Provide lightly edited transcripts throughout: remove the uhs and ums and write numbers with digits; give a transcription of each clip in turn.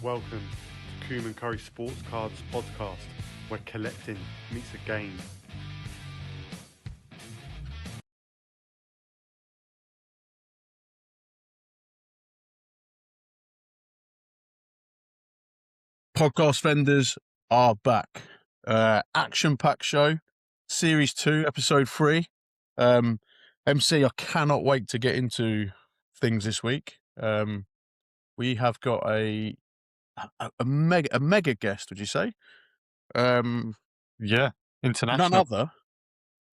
Welcome to Coombe and Curry Sports Cards podcast, where collecting meets a game. Podcast vendors are back. Action-packed show, Series 2, Episode 3. MC, I cannot wait to get into things this week. We have got a mega guest, would you say? Yeah, international. None other.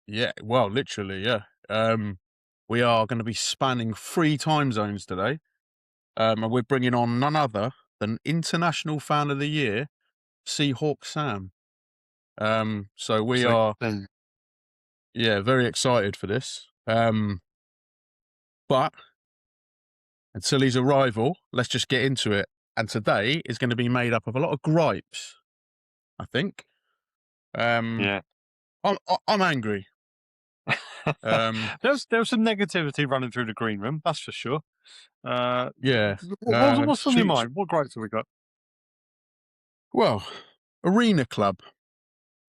Yeah, well, literally, yeah. We are going to be spanning 3 time zones today. And we're bringing on none other than International Fan of the Year, Seahawk Sam. So we are, very excited for this. But until his arrival, let's just get into it. And today is going to be made up of a lot of gripes, I think. Yeah. I'm angry. There's some negativity running through the green room, that's for sure. Yeah. What's on your mind? What gripes have we got? Well, Arena Club,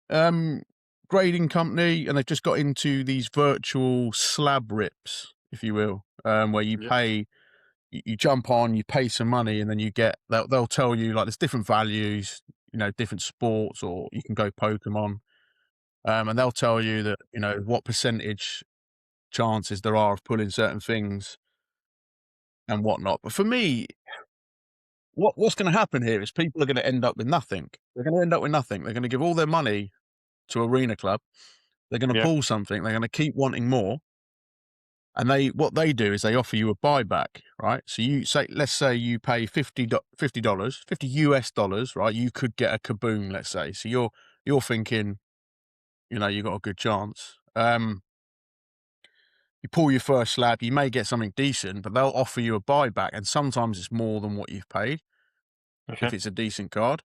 grading company, and they've just got into these virtual slab rips, if you will, where you pay, you jump on, you pay some money, and then you get, they'll tell you, like, there's different values, different sports, or you can go Pokemon, and they'll tell you that, what percentage chances there are of pulling certain things and whatnot. But for me, what's going to happen here is people are going to end up with nothing. They're going to end up with nothing. They're going to give all their money to Arena Club. They're going to pull something. They're going to keep wanting more. And what they do is they offer you a buyback, right? So let's say you pay $50, $50 US, right? You could get a kaboom, let's say. So you're thinking, you got a good chance. You pull your first slab, you may get something decent, but they'll offer you a buyback, and sometimes it's more than what you've paid if it's a decent card.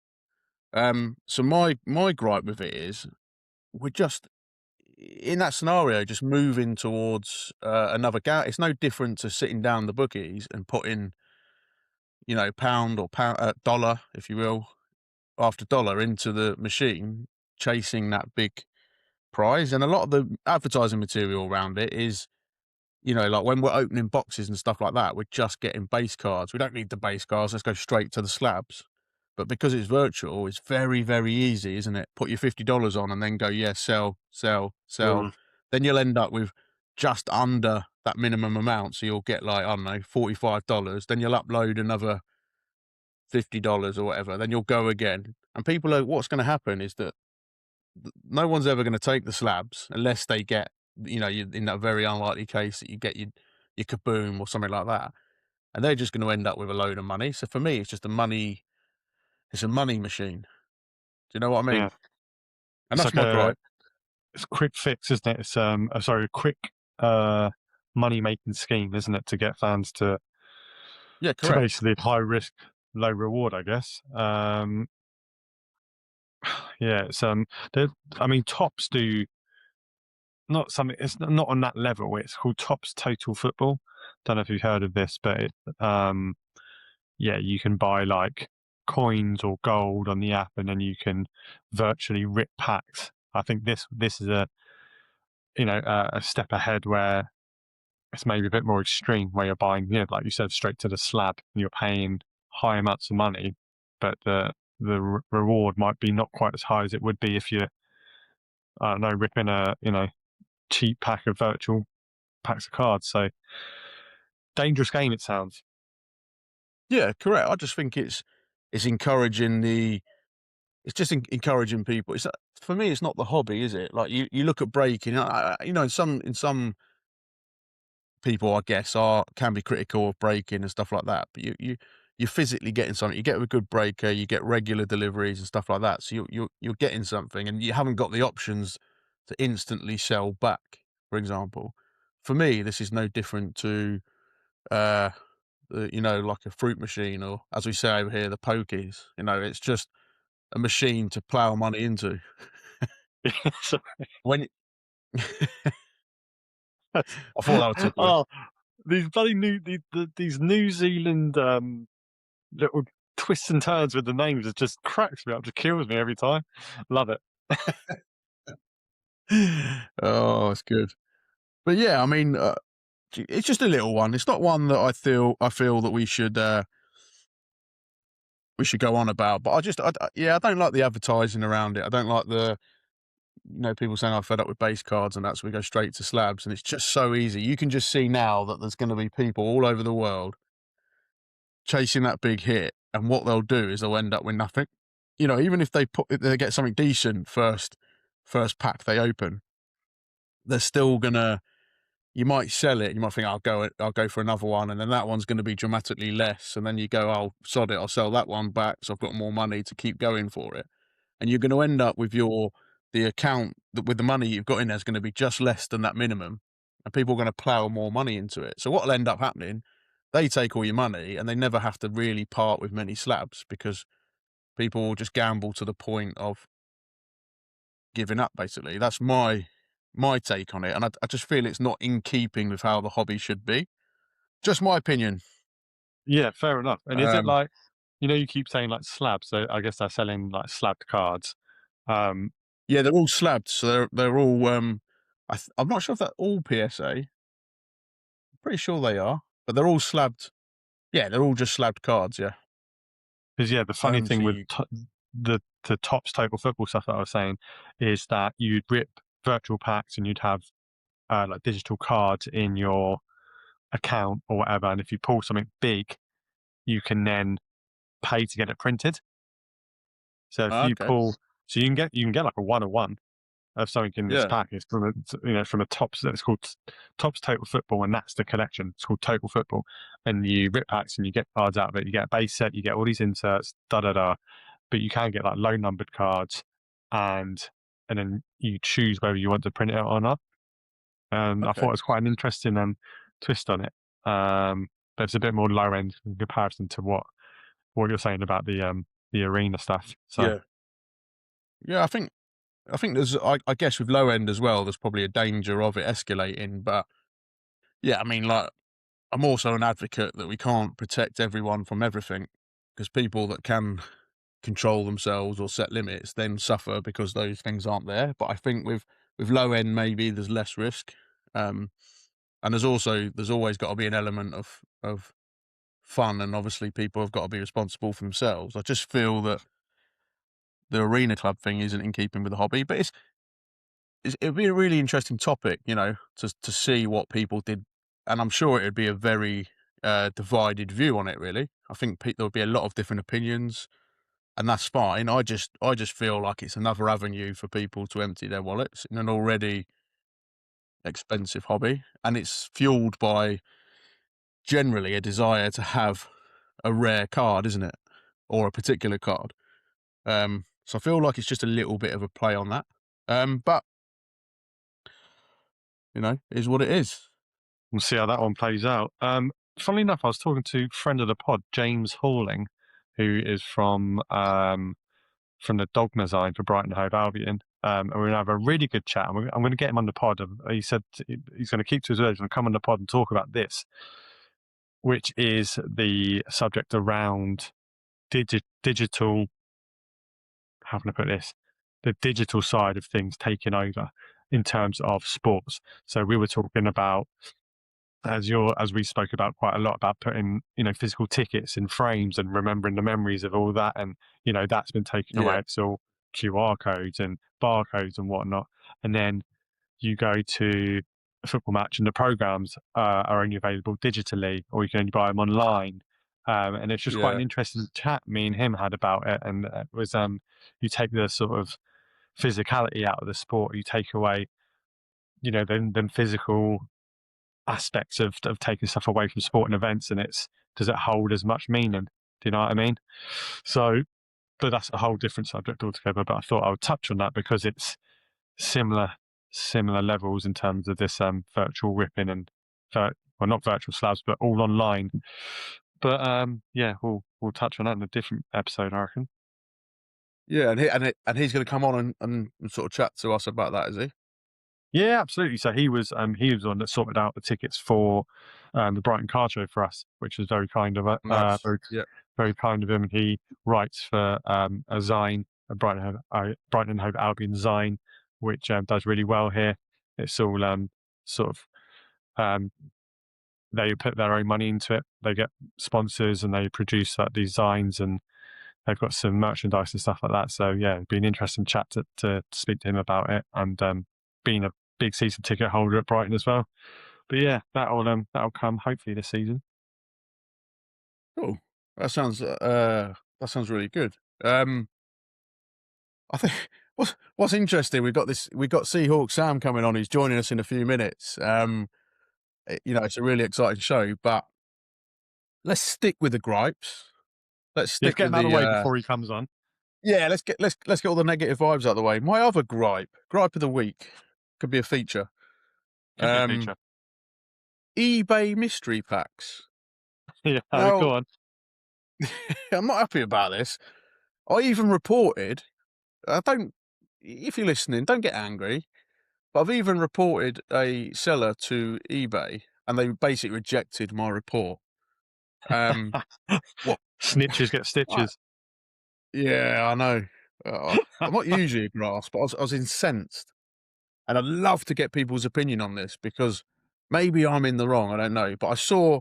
So my gripe with it is we're just, in that scenario, just moving towards another It's no different to sitting down the bookies and putting, pound or dollar, if you will, after dollar into the machine, chasing that big prize. And a lot of the advertising material around it is, like when we're opening boxes and stuff like that, we're just getting base cards. We don't need the base cards. Let's go straight to the slabs. But because it's virtual, it's very, very easy, isn't it? Put your $50 on and then go, sell. Then you'll end up with just under that minimum amount. So you'll get, like, I don't know, $45. Then you'll upload another $50 or whatever. Then you'll go again. And what's going to happen is that no one's ever going to take the slabs unless they get, in that very unlikely case that you get your kaboom or something like that. And they're just going to end up with a load of money. So for me, it's just a money machine. Do you know what I mean? Yeah. And that's my gripe. It's a quick fix, isn't it? It's a quick money-making scheme, isn't it, to get fans to basically high risk, low reward, I guess. It's Tops do not something. It's not on that level. It's called Tops Total Football. Don't know if you've heard of this, but you can buy like coins or gold on the app, and then you can virtually rip packs. I think this is a step ahead, where it's maybe a bit more extreme, where you're buying, like you said, straight to the slab, and you're paying high amounts of money, but the reward might be not quite as high as it would be if you're, ripping a cheap pack of virtual packs of cards. So dangerous game, it sounds. Yeah, correct. I just think it's encouraging encouraging people. For me, it's not the hobby, is it? Like you look at breaking, some people, I guess, can be critical of breaking and stuff like that. But you're physically getting something. You get a good breaker, you get regular deliveries and stuff like that. So you're getting something, and you haven't got the options to instantly sell back. For example, for me, this is no different to, like a fruit machine, or, as we say over here, the pokies. It's just a machine to plow money into. When I thought that was typical. These bloody these New Zealand little twists and turns with the names. It just cracks me up, just kills me every time. Love it. Oh, it's good. But yeah, I mean, it's just a little one. It's not one that I feel that we should go on about. But I don't like the advertising around it. I don't like the people saying I'm fed up with base cards and that's we go straight to slabs, and it's just so easy. You can just see now that there's going to be people all over the world chasing that big hit, and what they'll do is they'll end up with nothing. Even if they get something decent first pack they open, they're still gonna. You might sell it. You might think I'll go for another one, and then that one's going to be dramatically less. And then you go, oh, sod it, I'll sell that one back, so I've got more money to keep going for it. And you're going to end up with the account with the money you've got in there is going to be just less than that minimum, and people are going to plow more money into it. So what'll end up happening? They take all your money, and they never have to really part with many slabs because people will just gamble to the point of giving up. Basically, that's my take on it, and I just feel it's not in keeping with how the hobby should be. Just my opinion. Yeah, fair enough. And is it like, you keep saying like slabs, so I guess they're selling like slabbed cards. Yeah, they're all slabbed, so they're all. I'm not sure if they're all PSA. I'm pretty sure they are, but they're all slabbed. Yeah, they're all just slabbed cards. Yeah. Because the funny thing so with the Topps Total Football stuff that I was saying is that you'd rip virtual packs and you'd have like digital cards in your account or whatever, and if you pull something big, you can then pay to get it printed. So if you pull, so you can get like a 1-of-1 of something in this pack. It's from a Topps. It's called Topps Total Football, and that's the collection. It's called Total Football, and you rip packs and you get cards out of it. You get a base set, you get all these inserts, but you can get like low numbered cards, and then you choose whether you want to print it or not. I thought it was quite an interesting twist on it. But it's a bit more low end in comparison to what you're saying about the arena stuff. So yeah, I think there's I guess with low end as well, there's probably a danger of it escalating. But yeah, I mean, like, I'm also an advocate that we can't protect everyone from everything, because people that can control themselves or set limits then suffer because those things aren't there. But I think with low end, maybe there's less risk. And there's always got to be an element of fun, and obviously people have got to be responsible for themselves. I just feel that the arena club thing isn't in keeping with the hobby, but it'd be a really interesting topic, to see what people did, and I'm sure it'd be a very divided view on it. Really, I think there'll be a lot of different opinions, and that's fine. I just feel like it's another avenue for people to empty their wallets in an already expensive hobby, and it's fueled by generally a desire to have a rare card, isn't it, or a particular card. So I feel like it's just a little bit of a play on that. But is what it is. We'll see how that one plays out. Funnily enough, I was talking to friend of the pod, James Halling, who is from the Dogma Zine for Brighton Hove Albion. And we're going to have a really good chat. I'm going to get him on the pod. He said he's going to keep to his words and come on the pod and talk about this, which is the subject around digital. How can I put this? The digital side of things taking over in terms of sports. So we were talking about, as we spoke about quite a lot, about putting physical tickets in frames and remembering the memories of all that, and that's been taken away. It's all QR codes and barcodes and whatnot, and then you go to a football match and the programs are only available digitally, or you can only buy them online. And it's just quite an interesting chat me and him had about it, and it was you take the sort of physicality out of the sport, you take away them physical aspects of taking stuff away from sport and events, and does it hold as much meaning? Do you know what I mean? So, but that's a whole different subject altogether. But I thought I would touch on that because it's similar levels in terms of this virtual ripping and not virtual slabs, but all online. But we'll touch on that in a different episode, I reckon. Yeah, and he's going to come on and sort of chat to us about that, is he? Yeah, absolutely. So he was the one that sorted out the tickets for the Brighton Card Show for us, which was very kind of it. Nice. very kind of him. He writes for a Zine, a Brighton and Hove Albion Zine, which does really well here. It's all sort of they put their own money into it. They get sponsors and they produce these Zines, and they've got some merchandise and stuff like that. So yeah, it'd be an interesting chat to speak to him about it, and being a big season ticket holder at Brighton as well. But yeah, that'll come hopefully this season. Cool. That sounds really good. I think what's interesting, we've got Seahawk Sam coming on. He's joining us in a few minutes. It's a really exciting show, but let's stick with the gripes. Let's get him out of the way before he comes on. Yeah, let's get all the negative vibes out of the way. My other gripe of the week, could be a feature. Could be a feature. eBay mystery packs. Yeah, now, go on. I'm not happy about this. I even reported. If you're listening, don't get angry. But I've even reported a seller to eBay, and they basically rejected my report. What? Snitches get stitches. Yeah, I know. I'm not usually a grass, but I was incensed. And I'd love to get people's opinion on this, because maybe I'm in the wrong, I don't know. But I saw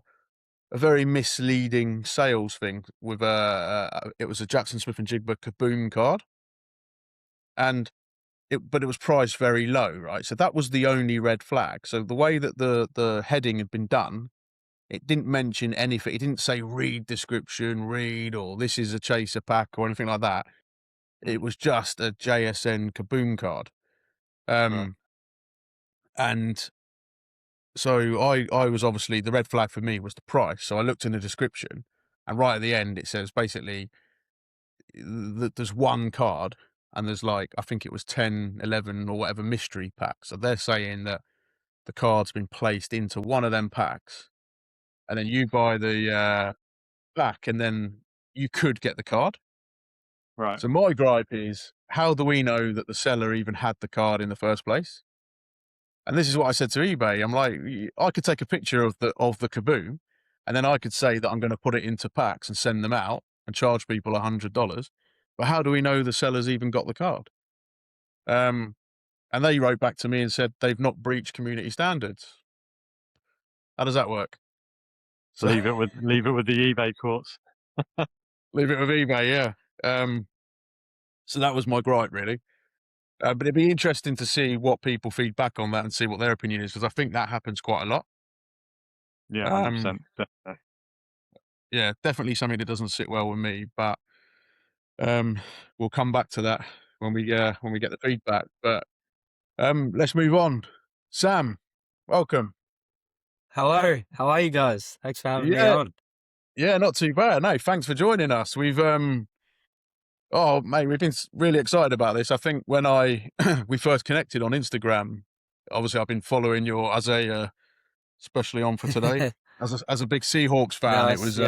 a very misleading sales thing with it was a Jackson Smith and Jigba Kaboom card. But it was priced very low, right? So that was the only red flag. So the way that the heading had been done, it didn't mention anything. It didn't say read description, or this is a chaser pack or anything like that. It was just a JSN Kaboom card. Right. And so I was obviously, the red flag for me was the price. So I looked in the description, and right at the end, it says basically that there's one card, and there's I think it was 10, 11 or whatever mystery packs. So they're saying that the card's been placed into one of them packs, and then you buy the pack, and then you could get the card. Right. So my gripe is, how do we know that the seller even had the card in the first place? And this is what I said to eBay. I'm like, I could take a picture of the Kaboom, and then I could say that I'm going to put it into packs and send them out and charge people $100. But how do we know the seller's even got the card? And they wrote back to me and said they've not breached community standards. How does that work? So leave it with the eBay courts. Leave it with eBay, yeah. So that was my gripe, really. But it'd be interesting to see what people feed back on that and see what their opinion is, because I think that happens quite a lot. Yeah, 100%. Definitely. Yeah, definitely something that doesn't sit well with me. But we'll come back to that when we get the feedback. But let's move on. Sam, welcome. Hello, how are you guys? Thanks for having me on. Yeah, not too bad. No, thanks for joining us. We've oh mate, we've been really excited about this. I think when we first connected on Instagram, obviously I've been following your Isaiah, especially on for today. As a big Seahawks fan, Nice. it was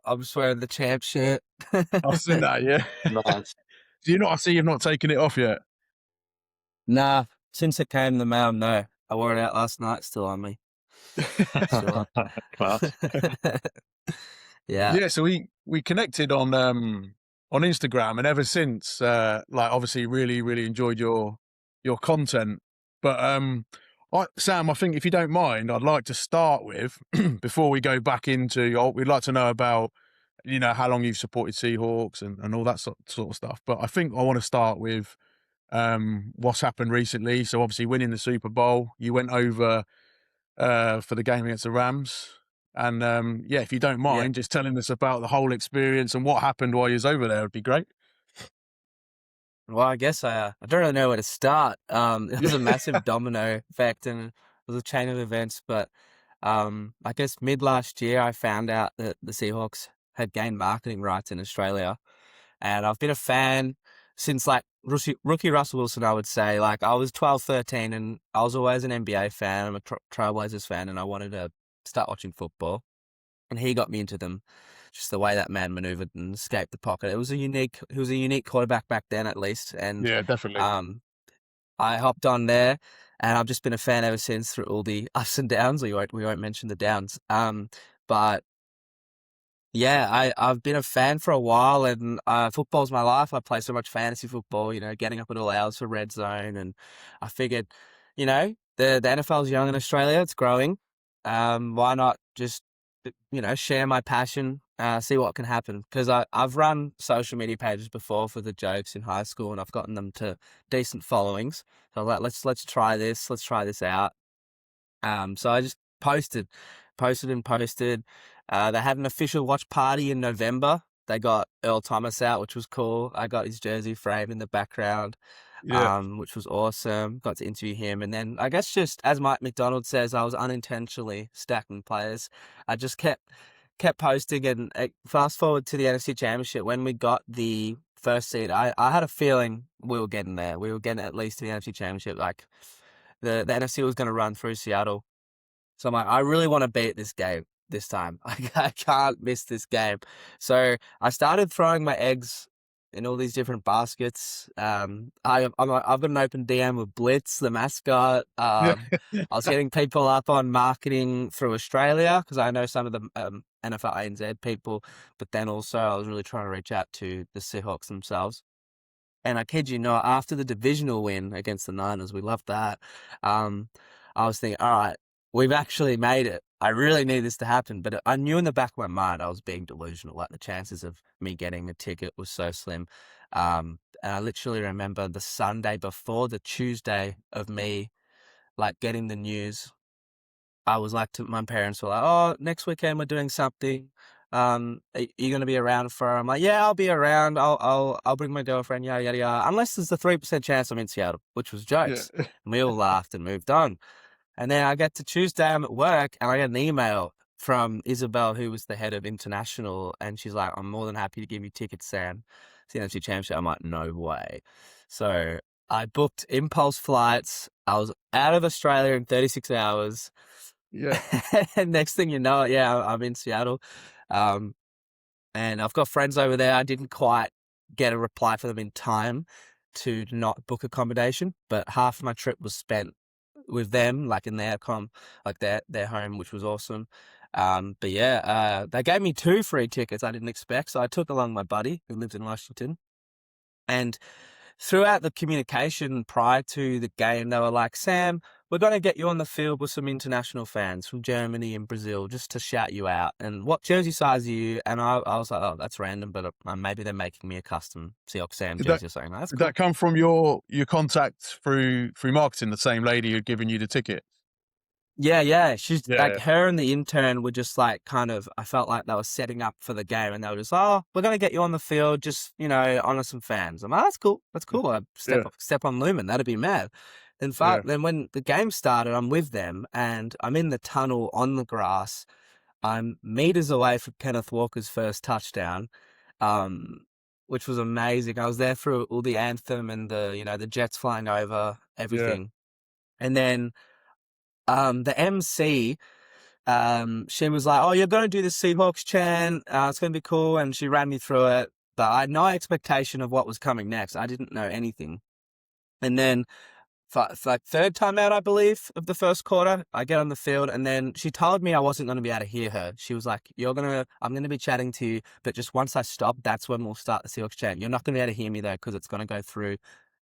I'm just wearing the champ shirt. I've seen that, yeah. Nice. I see you've not taken it off yet. Nah, since it came in the mail, no. I wore it out last night, still on me. Class. Yeah, so we connected on Instagram, and ever since, obviously really, really enjoyed your content. But Sam, I think if you don't mind, I'd like to start with, before we go back into, we'd like to know about, how long you've supported Seahawks and all that sort of stuff. But I think I want to start with what's happened recently. So obviously winning the Super Bowl, you went over for the game against the Rams. And if you don't mind, just telling us about the whole experience and what happened while you was over there would be great. Well, I guess I don't really know where to start. It was a massive domino effect, and it was a chain of events. But I guess mid last year, I found out that the Seahawks had gained marketing rights in Australia, and I've been a fan since rookie Russell Wilson. I would say, I was 12, 13, and I was always an NBA fan. I'm a Trailblazers fan, and I wanted to start watching football, and he got me into them. Just the way that man maneuvered and escaped the pocket. He was a unique quarterback back then, at least. And yeah, definitely. I hopped on there, and I've just been a fan ever since, through all the ups and downs. We won't mention the downs. But Yeah, I've been a fan for a while, and football's my life. I play so much fantasy football, getting up at all hours for red zone, and I figured, the NFL's young in Australia, it's growing. Why not just, share my passion, see what can happen? Because I've run social media pages before for the jokes in high school, and I've gotten them to decent followings. So let's try this. Let's try this out. So I just posted. They had an official watch party in November. They got Earl Thomas out, which was cool. I got his jersey framed in the background, which was awesome. Got to interview him. And then I guess just as Mike McDonald says, I was unintentionally stacking players. I just kept posting, and fast forward to the NFC Championship. When we got the first seed, I had a feeling we were getting there. We were getting at least to the NFC Championship. Like the NFC was going to run through Seattle. So I'm like, I really want to beat this game this time. I can't miss this game. So I started throwing my eggs in all these different baskets. I've got an open DM with Blitz, the mascot. I was getting people up on marketing through Australia because I know some of the NFL ANZ people, but then also I was really trying to reach out to the Seahawks themselves. And I kid you not, after the divisional win against the Niners, we loved that. I was thinking, all right, we've actually made it. I really need this to happen. But I knew in the back of my mind I was being delusional. Like the chances of me getting a ticket was so slim. And I literally remember the Sunday before the Tuesday of me like getting the news. I was like to my parents were like, oh, next weekend we're doing something. Are you going to be around for? I'm like, yeah, I'll be around. I'll bring my girlfriend. Yada yada yada. Unless there's a 3% chance I'm in Seattle, which was jokes. And we all laughed and moved on. And then I get to Tuesday, I'm at work, and I get an email from Isabel, who was the head of international, and she's like, I'm more than happy to give you tickets, Sam, to the NFC Championship. I'm like, no way. So I booked impulse flights. I was out of Australia in 36 hours. Yeah. And next thing you know, I'm in Seattle. And I've got friends over there. I didn't quite get a reply from them in time to not book accommodation, but half of my trip was spent with them, like in their their home, which was awesome. But yeah, they gave me 2 free tickets I didn't expect. So I took along my buddy who lives in Washington. And throughout the communication prior to the game, they were like, Sam, we're going to get you on the field with some international fans from Germany and Brazil just to shout you out. And what jersey size are you? And I was like, oh, that's random, but maybe they're making me a custom Seahawk Sam jersey or something. That's cool. Did that come from your contact through marketing, the same lady who'd given you the ticket? Yeah. She's her and the intern were just like I felt like they were setting up for the game, and they were just, oh, we're going to get you on the field, just, honor some fans. I'm like, that's cool. That's cool. I step on Lumen. That'd be mad. In fact, then when the game started, I'm with them and I'm in the tunnel on the grass. I'm meters away from Kenneth Walker's first touchdown, which was amazing. I was there for all the anthem and the jets flying over, everything. And then the MC, she was like, oh, you're going to do the Seahawks chant. It's going to be cool. And she ran me through it. But I had no expectation of what was coming next. I didn't know anything. And then for like third time out, I believe, of the first quarter, I get on the field, and then she told me I wasn't going to be able to hear her. She was like, I'm going to be chatting to you, but just once I stop, that's when we'll start the Seahawks chant. You're not going to be able to hear me though, because it's going to go through,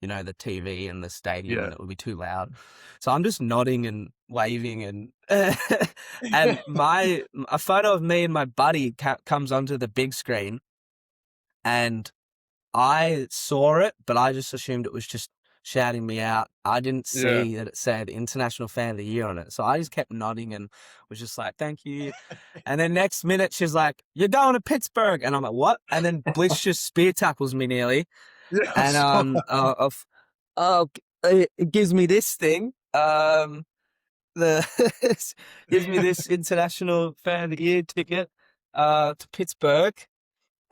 the TV and the stadium, and it will be too loud. So I'm just nodding and waving, and and a photo of me and my buddy comes onto the big screen, and I saw it, but I just assumed it was just shouting me out. I didn't see that it said International Fan of the Year on it. So I just kept nodding and was just like, thank you. And then next minute, she's like, you're going to Pittsburgh. And I'm like, what? And then Blitz just spear tackles me nearly. And it gives me this thing. Gives me this International Fan of the Year ticket to Pittsburgh.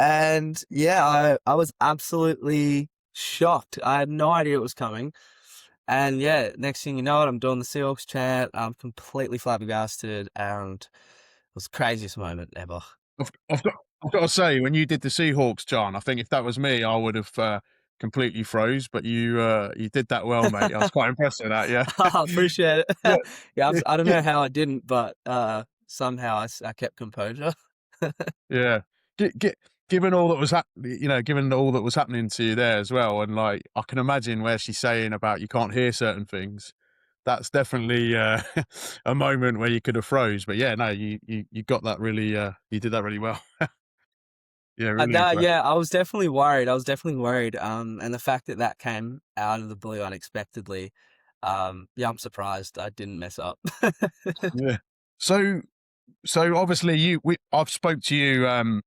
And I was absolutely shocked. I had no idea it was coming. And next thing you know, I'm doing the Seahawks chant. I'm completely flabbergasted, and it was the craziest moment ever. I've got to say, when you did the Seahawks, John, I think if that was me, I would have completely froze. But you did that well, mate. I was quite impressed with that. Yeah, I appreciate it. I don't know how I didn't, but somehow I kept composure. Yeah. Given all that was given all that was happening to you there as well, and like I can imagine where she's saying about you can't hear certain things. That's definitely a moment where you could have froze. But yeah, no, you got that really. You did that really well. Yeah, really impressed. Yeah, I was definitely worried. And the fact that that came out of the blue unexpectedly, yeah, I'm surprised I didn't mess up. Yeah. So obviously I've spoke to you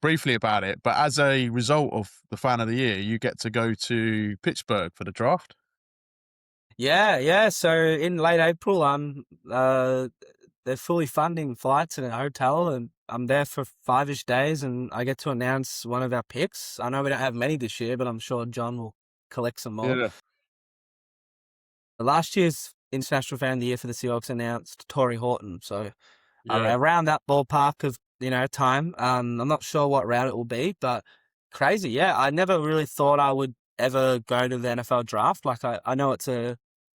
briefly about it, but as a result of the Fan of the Year, you get to go to Pittsburgh for the draft. Yeah. So in late April, they're fully funding flights and a hotel, and I'm there for 5-ish days, and I get to announce one of our picks. I know we don't have many this year, but I'm sure John will collect some more. Yeah. Last year's International Fan of the Year for the Seahawks announced Torrey Horton, so Yeah. around that ballpark of time. I'm not sure what route it will be, but crazy. Yeah, I never really thought I would ever go to the NFL draft. Like I know it's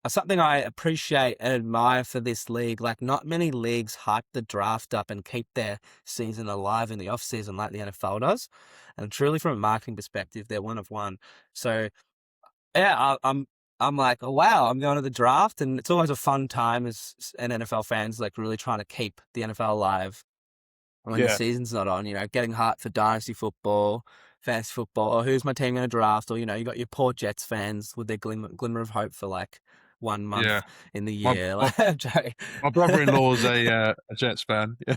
something I appreciate and admire for this league. Like not many leagues hype the draft up and keep their season alive in the off season like the NFL does. And truly, from a marketing perspective, they're one of one. So yeah, I'm like, oh wow, I'm going to the draft, and it's always a fun time as an NFL fans, like really trying to keep the NFL alive when the Yeah. season's not on. Getting hyped for dynasty football, fantasy football, or who's my team going to draft, or you got your poor Jets fans with their glimmer of hope for like 1 month Yeah. in the My- year. My brother-in-law's a Jets fan. Yeah.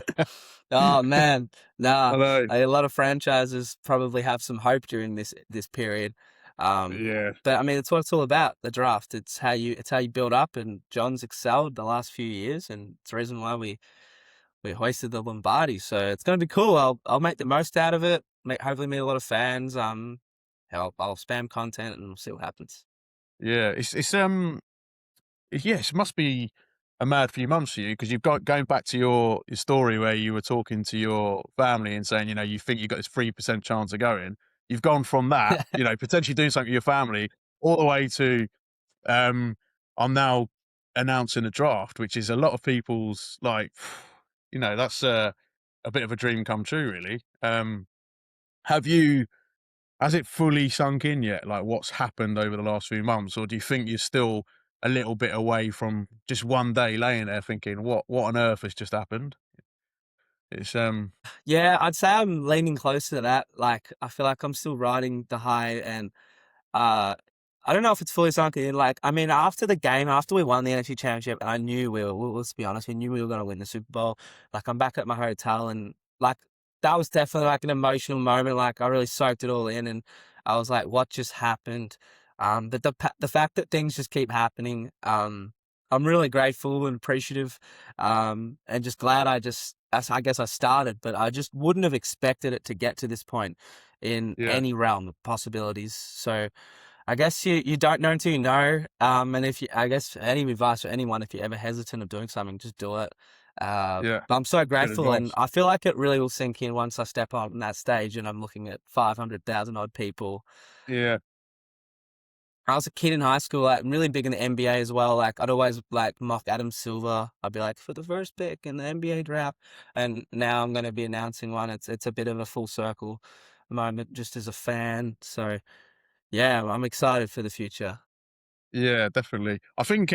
Oh man, nah. I know. A lot of franchises probably have some hope during this period. Yeah. But I mean, it's what it's all about. The draft. It's how you build up. And John's excelled the last few years, and it's the reason why we hoisted the Lombardi. So it's going to be cool. I'll make the most out of it. Hopefully meet a lot of fans. I'll spam content and we'll see what happens. Yeah. Yes, it must be a mad few months for you because you've got going back to your story where you were talking to your family and saying, you think you've got this 3% chance of going. You've gone from that, potentially doing something with your family all the way to, I'm now announcing a draft, which is a lot of people's like, that's a bit of a dream come true, really. Has it fully sunk in yet? Like what's happened over the last few months, or do you think you're still a little bit away from just one day laying there thinking, what on earth has just happened? It's Yeah, I'd say I'm leaning closer to that. Like, I feel like I'm still riding the high, and I don't know if it's fully sunk in. Like, I mean, after the game, after we won the NFC Championship, and I knew let's be honest, we knew we were going to win the Super Bowl. Like, I'm back at my hotel, and like, that was definitely like an emotional moment. Like, I really soaked it all in, and I was like, what just happened? But the fact that things just keep happening, I'm really grateful and appreciative, and just glad I guess I started, but I just wouldn't have expected it to get to this point in any realm of possibilities. So I guess you don't know until you know. And I guess any advice for anyone, if you're ever hesitant of doing something, just do it. But I'm so grateful, and I feel like it really will sink in once I step on that stage and I'm looking at 500,000 odd people. Yeah. I was a kid in high school, like really big in the NBA as well. Like I'd always like mock Adam Silver. I'd be like, for the first pick in the NBA draft, and now I'm going to be announcing one. It's a bit of a full circle moment, just as a fan. So yeah, I'm excited for the future. Yeah, definitely. I think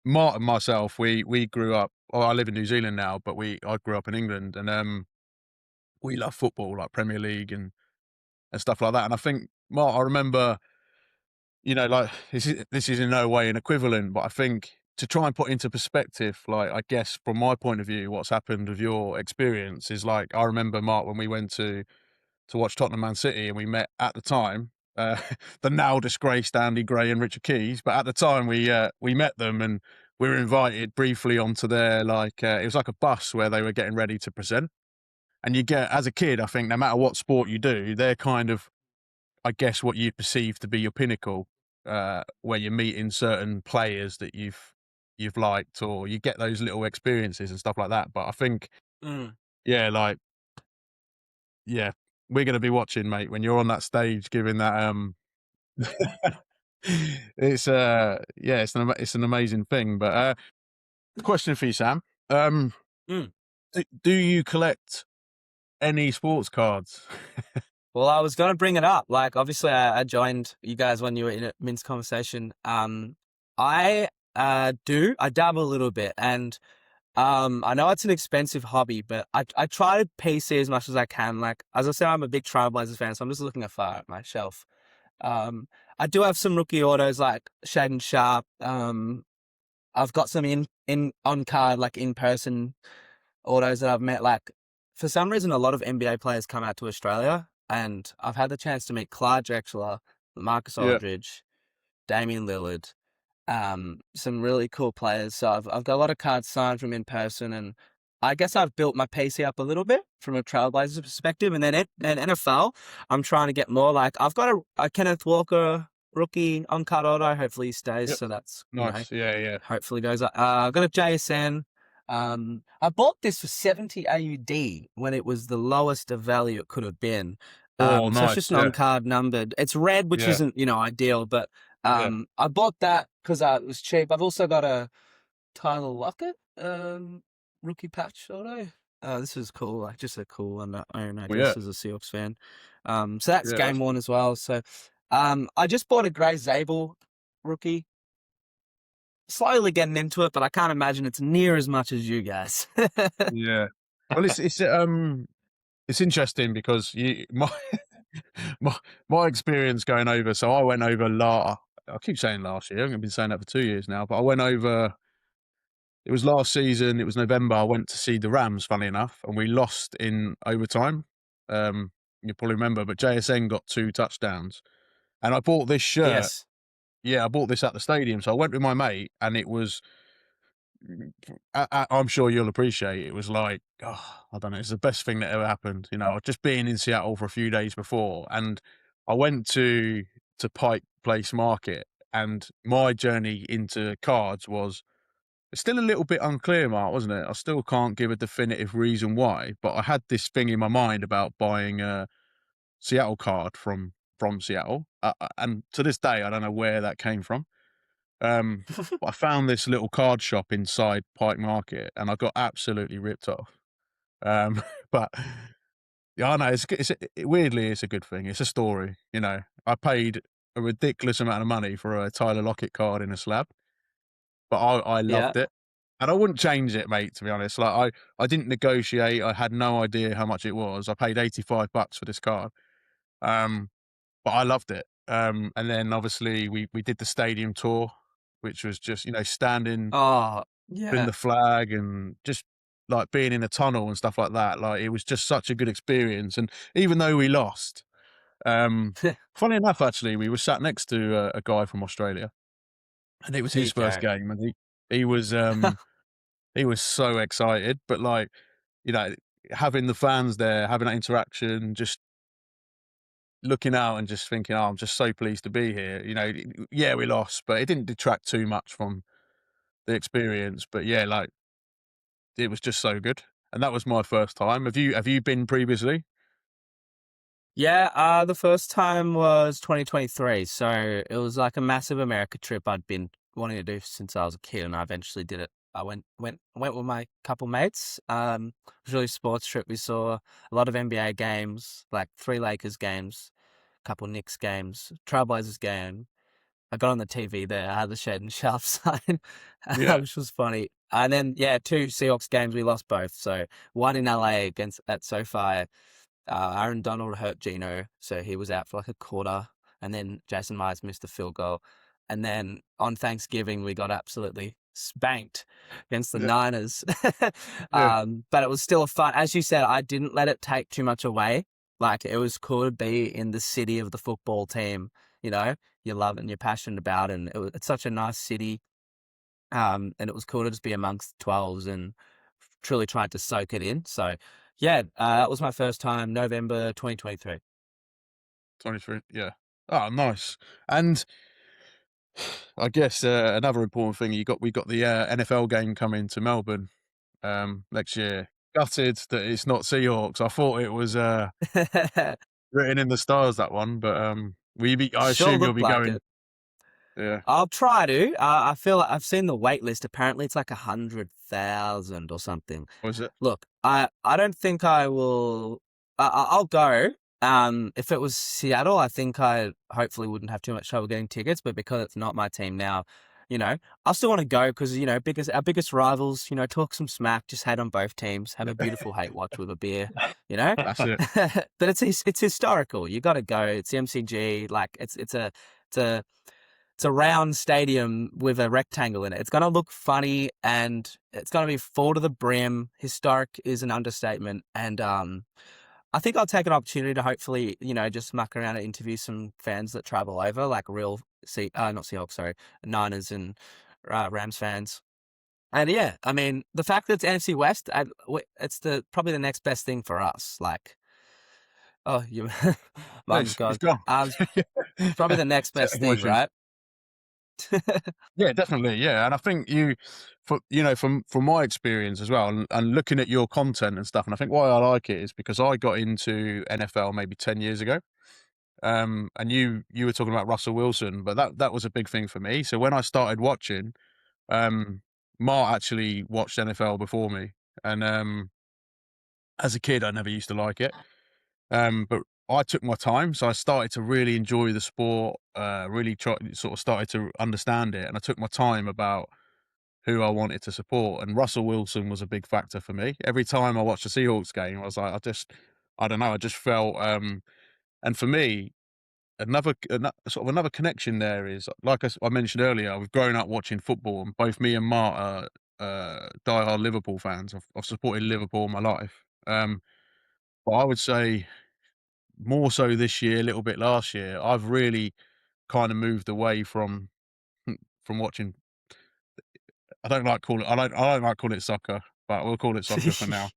Mark and myself, we grew up. Well, I live in New Zealand now, but I grew up in England, and we love football, like Premier League and stuff like that. And I think Mark, I remember. Like this is in no way an equivalent, but I think to try and put into perspective, like I guess from my point of view, what's happened with your experience is like I remember Mark when we went to watch Tottenham Man City and we met at the time the now disgraced Andy Gray and Richard Keys, but at the time we met them and we were invited briefly onto their it was like a bus where they were getting ready to present, and you get as a kid, I think no matter what sport you do, they're kind of I guess what you perceive to be your pinnacle, where you're meeting certain players that you've liked, or you get those little experiences and stuff like that. But I think, yeah, we're going to be watching, mate, when you're on that stage giving that. It's it's an amazing thing. But question for you, Sam. Do you collect any sports cards? Well, I was going to bring it up. Like, obviously, I joined you guys when you were in a Min's conversation. I I dabble a little bit, and I know it's an expensive hobby, but I try to PC as much as I can. Like, as I said, I'm a big Trailblazers fan, so I'm just looking afar at my shelf. I do have some rookie autos like Shaden Sharp. I've got some in on card, like in person autos that I've met. Like, for some reason, a lot of NBA players come out to Australia, and I've had the chance to meet Clyde Drexler, Marcus Yeah. Aldridge, Damian Lillard, some really cool players. So I've got a lot of cards signed from in person, and I guess I've built my PC up a little bit from a Trailblazers perspective. And then and NFL, I'm trying to get more. Like, I've got a Kenneth Walker rookie on card auto. Hopefully he stays. Yep. So that's Nice. Yeah. hopefully goes up. I've got a JSN. I bought this for 70 AUD when it was the lowest of value it could have been. Oh, So it's just an nice. on-card numbered. It's red, which Yeah. isn't, ideal, but Yeah. I bought that because it was cheap. I've also got a Tyler Lockett rookie patch auto. This is cool. Like, just a cool one to own, I guess, as a Seahawks fan. So that's Yeah, game one as well. So I just bought a Gray Zabel rookie. Slowly getting into it, but I can't imagine it's near as much as you guys. Yeah. Well, it's interesting because my experience going over. So I went over I keep saying last year. I've been saying that for 2 years now. But I went over. It was last season. It was November. I went to see the Rams. Funny enough, and we lost in overtime. You probably remember, but JSN got 2 touchdowns, and I bought this shirt. Yes. Yeah, I bought this at the stadium. So I went with my mate, and it was. I'm sure you'll appreciate it. It was like, I don't know, it's the best thing that ever happened. Just being in Seattle for a few days before, and I went to Pike Place Market, and my journey into cards was still a little bit unclear, Mark, wasn't it? I still can't give a definitive reason why, but I had this thing in my mind about buying a Seattle card from Seattle, and to this day, I don't know where that came from. But I found this little card shop inside Pike Market, and I got absolutely ripped off. But yeah, I know weirdly it's a good thing. It's a story, I paid a ridiculous amount of money for a Tyler Lockett card in a slab, but I loved it, and I wouldn't change it, mate. To be honest, like I didn't negotiate. I had no idea how much it was. I paid $85 for this card, but I loved it. And then obviously we did the stadium tour, which was just, standing Oh, in the flag and just like being in a tunnel and stuff like that. Like, it was just such a good experience. And even though we lost, funny enough, actually, we were sat next to a guy from Australia, and it was his first game, and he was he was so excited. But like, having the fans there, having that interaction, just looking out and just thinking, I'm just so pleased to be here. Yeah, we lost, but it didn't detract too much from the experience. But yeah, like, it was just so good. And that was my first time. Have you been previously? Yeah, the first time was 2023. So it was like a massive America trip I'd been wanting to do since I was a kid, and I eventually did it. I went with my couple mates. It was a really sports trip. We saw a lot of NBA games, like 3 Lakers games, a couple Knicks games, Trailblazers game. I got on the TV there. I had the Shaden Sharp sign, which was funny. And then, 2 Seahawks games, we lost both. So one in LA at SoFi. Aaron Donald hurt Geno, so he was out for like a quarter. And then Jason Myers missed the field goal. And then on Thanksgiving, we got absolutely spanked against the Niners. But it was still fun. As you said, I didn't let it take too much away. Like, it was cool to be in the city of the football team, you love and you're passionate about, and it's such a nice city. And it was cool to just be amongst 12s and truly tried to soak it in. So, that was my first time, November 2023. 23, yeah. Oh, nice. And I guess another important thing, we got the NFL game coming to Melbourne next year. Gutted that it's not Seahawks. I thought it was written in the stars, that one, but I assume you'll be going. It. Yeah, I'll try to. I feel like I've seen the wait list. Apparently, it's like 100,000 or something. was it? Look, I don't think I will I'll go. If it was Seattle, I think I hopefully wouldn't have too much trouble getting tickets. But because it's not my team now, I still want to go because our biggest rivals. Talk some smack, just hate on both teams, have a beautiful hate watch with a beer. That's it. But it's historical. You got to go. It's the MCG. Like it's a round stadium with a rectangle in it. It's going to look funny and it's going to be full to the brim. Historic is an understatement. And I think I'll take an opportunity to hopefully, just muck around and interview some fans that travel over, like real not Seahawks, sorry, Niners and Rams fans. And yeah, I mean, the fact that it's NFC West, it's probably the next best thing for us. Like, oh, mine's It's gone. gone. It's probably the next best thing, Emotions. right? Yeah, definitely. Yeah, and I think from my experience as well, and looking at your content and stuff, and I think why I like it is because I got into NFL maybe 10 years ago. And you were talking about Russell Wilson, but that was a big thing for me. So when I started watching, Mart actually watched NFL before me, and as a kid, I never used to like it. But I took my time, so I started to really enjoy the sport. Really sort of started to understand it, and I took my time about who I wanted to support. And Russell Wilson was a big factor for me. Every time I watched a Seahawks game, I was like, I don't know, I just felt. And for me, another connection there is like I mentioned earlier. We've grown up watching football, and both me and Mart are diehard Liverpool fans. I've supported Liverpool all my life. But I would say more so this year, a little bit last year, I've really kind of moved away from watching. I don't like calling it soccer, but we'll call it soccer for now.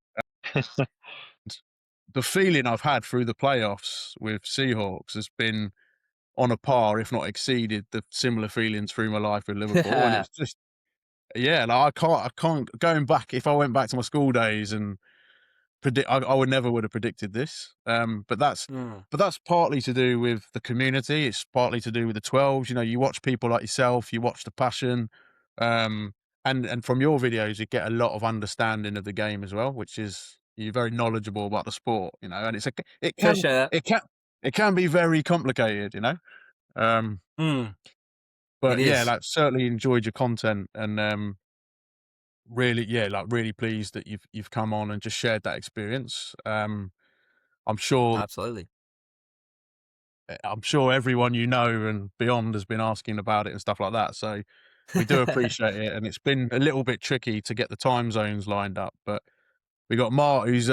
The feeling I've had through the playoffs with Seahawks has been on a par, if not exceeded, the similar feelings through my life with Liverpool, and it's just like I can't going back. If I went back to my school days and I would never would have predicted this. But that's partly to do with the community. It's partly to do with the 12s. You watch people like yourself, you watch the passion, and from your videos, you get a lot of understanding of the game as well, which is you're very knowledgeable about the sport. And Appreciate that. it can be very complicated. It But yeah, is. like certainly enjoyed your content and really pleased that you've come on and just shared that experience. I'm sure Absolutely. everyone and beyond has been asking about it and stuff like that. So we do appreciate it, and it's been a little bit tricky to get the time zones lined up. But we got Mart who's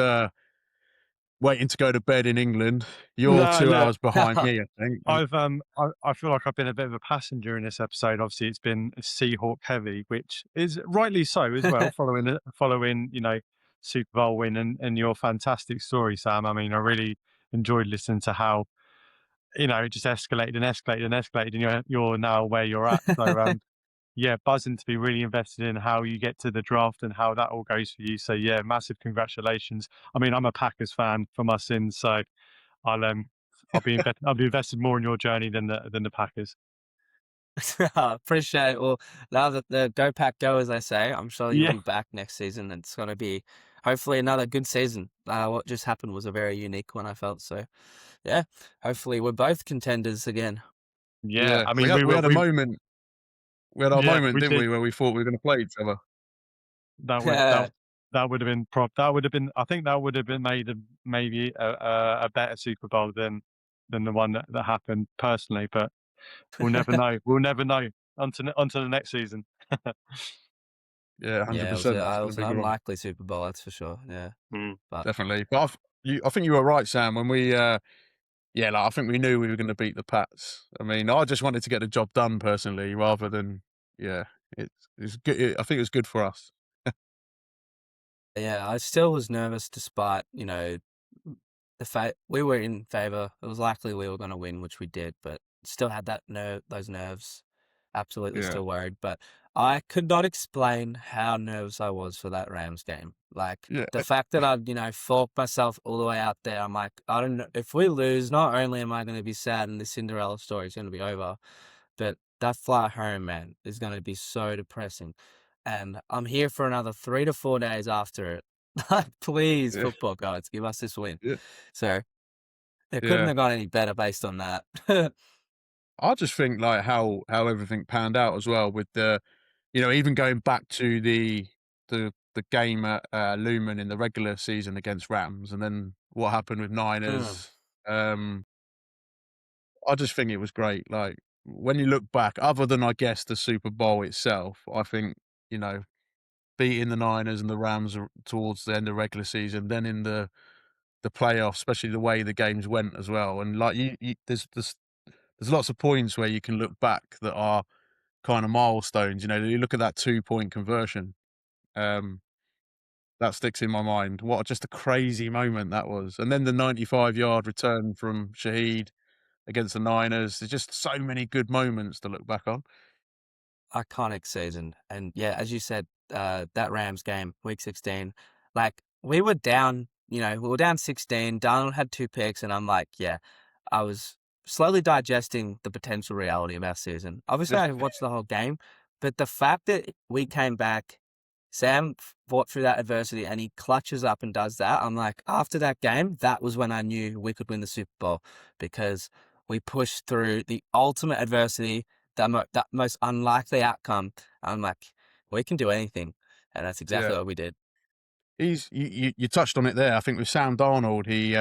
waiting to go to bed in England. You're No, 2 look, hours behind me, I think. I feel like I've been a bit of a passenger in this episode. Obviously, it's been Seahawk heavy, which is rightly so as well, following Super Bowl win and your fantastic story, Sam. I mean, I really enjoyed listening to how it just escalated and escalated and escalated, and you're now where you're at. So yeah, buzzing to be really invested in how you get to the draft and how that all goes for you. So yeah, massive congratulations. I mean, I'm a Packers fan for my sins, so I'll be invested more in your journey than the Packers. Appreciate it. Well, now that the Go Pack Go, as I say, I'm sure you'll Yeah. be back next season. It's going to be hopefully another good season. What just happened was a very unique one, I felt. So, yeah, hopefully we're both contenders again. Yeah, I mean, we had a moment. We had our Yeah, moment, we didn't did. we, where we thought we were going to play each other. That would that would have been I think that would have been maybe a better Super Bowl than the one that happened personally, but we'll never know. We'll never know until the next season. Yeah, Yeah, 100%. it was an unlikely Super Bowl, that's for sure. Yeah, but Definitely. But I think you were right, Sam, when we I think we knew we were going to beat the Pats. I mean, I just wanted to get the job done personally, rather than it's good. I think it was good for us. yeah, I still was nervous despite we were in favor. It was likely we were going to win, which we did, but still had those nerves. Absolutely Yeah. still worried, but I could not explain how nervous I was for that Rams game. Like Yeah. the fact that I'd thought myself all the way out there. I'm like, I don't know if we lose. Not only am I going to be sad and the Cinderella story is going to be over, but that flight home, man, is going to be so depressing. And I'm here for another 3 to 4 days after it. Please, Yeah. football gods, give us this win. Yeah. So it couldn't Yeah. have gone any better based on that. I just think like how everything panned out as well with the, even going back to the game at Lumen in the regular season against Rams, and then what happened with Mm. Niners. I just think it was great. Like when you look back, other than I guess the Super Bowl itself, I think you know beating the Niners and the Rams towards the end of regular season, then in the playoffs, especially the way the games went as well, and like there's lots of points where you can look back that are kind of milestones. You look at that 2-point conversion. Um, that sticks in my mind. What just a crazy moment that was. And then the 95-yard return from Shaheed against the Niners. There's just so many good moments to look back on. Iconic season. And yeah, as you said, that Rams game, week 16, like we were down, we were down 16. Darnold had 2 picks, and I'm like, yeah, I was slowly digesting the potential reality of our season. Obviously, I watched the whole game, but the fact that we came back, Sam fought through that adversity and he clutches up and does that. I'm like, after that game, that was when I knew we could win the Super Bowl, because we pushed through the ultimate adversity, that most unlikely outcome. I'm like, we can do anything, and that's exactly what we did. You touched on it there. I think with Sam Darnold, he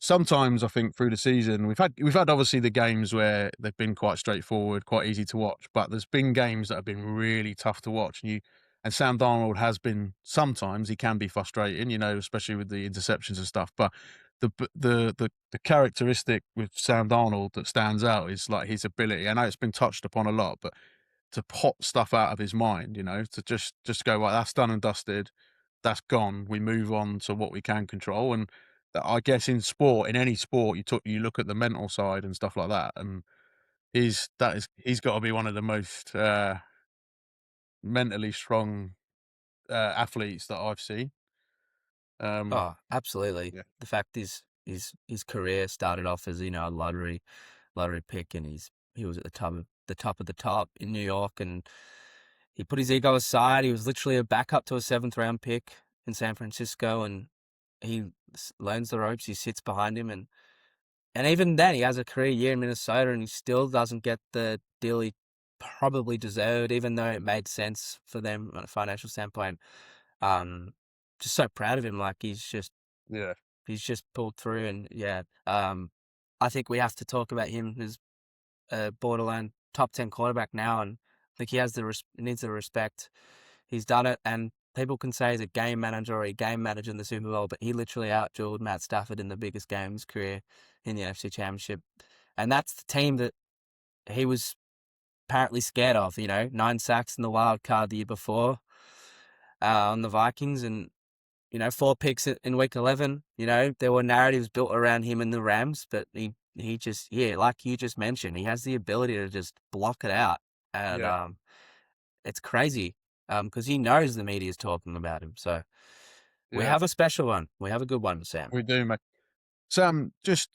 sometimes I think through the season we've had obviously the games where they've been quite straightforward, quite easy to watch, but there's been games that have been really tough to watch. And Sam Darnold has been, sometimes he can be frustrating, especially with the interceptions and stuff. But the characteristic with Sam Darnold that stands out is like his ability. I know it's been touched upon a lot, but to pop stuff out of his mind, to just go, right, that's done and dusted, that's gone. We move on to what we can control. And I guess in any sport, you look at the mental side and stuff like that, and he's got to be one of the most mentally strong athletes that I've seen. Oh, absolutely. Yeah. The fact is, his career started off as a lottery pick, and he was at the top of the top in New York, and he put his ego aside. He was literally a backup to a 7th round pick in San Francisco, and he learns the ropes. He sits behind him, and even then, he has a career year in Minnesota, and he still doesn't get the deal he probably deserved, even though it made sense for them on a financial standpoint. Just so proud of him. Like he's just Yeah. pulled through, and I think we have to talk about him as a borderline top 10 quarterback now, and I think he has needs the respect. He's done it, and people can say he's a game manager or a game manager in the Super Bowl, but he literally outdueled Matt Stafford in the biggest game of his career in the NFC Championship, and that's the team that he was apparently scared of. 9 sacks in the wild card the year before on the Vikings, and 4 picks in week 11. There were narratives built around him and the Rams, but he just, like you just mentioned, he has the ability to just block it out. And it's crazy because he knows the media is talking about him. So we have a special one. We have a good one, Sam. We do, mate. Sam, just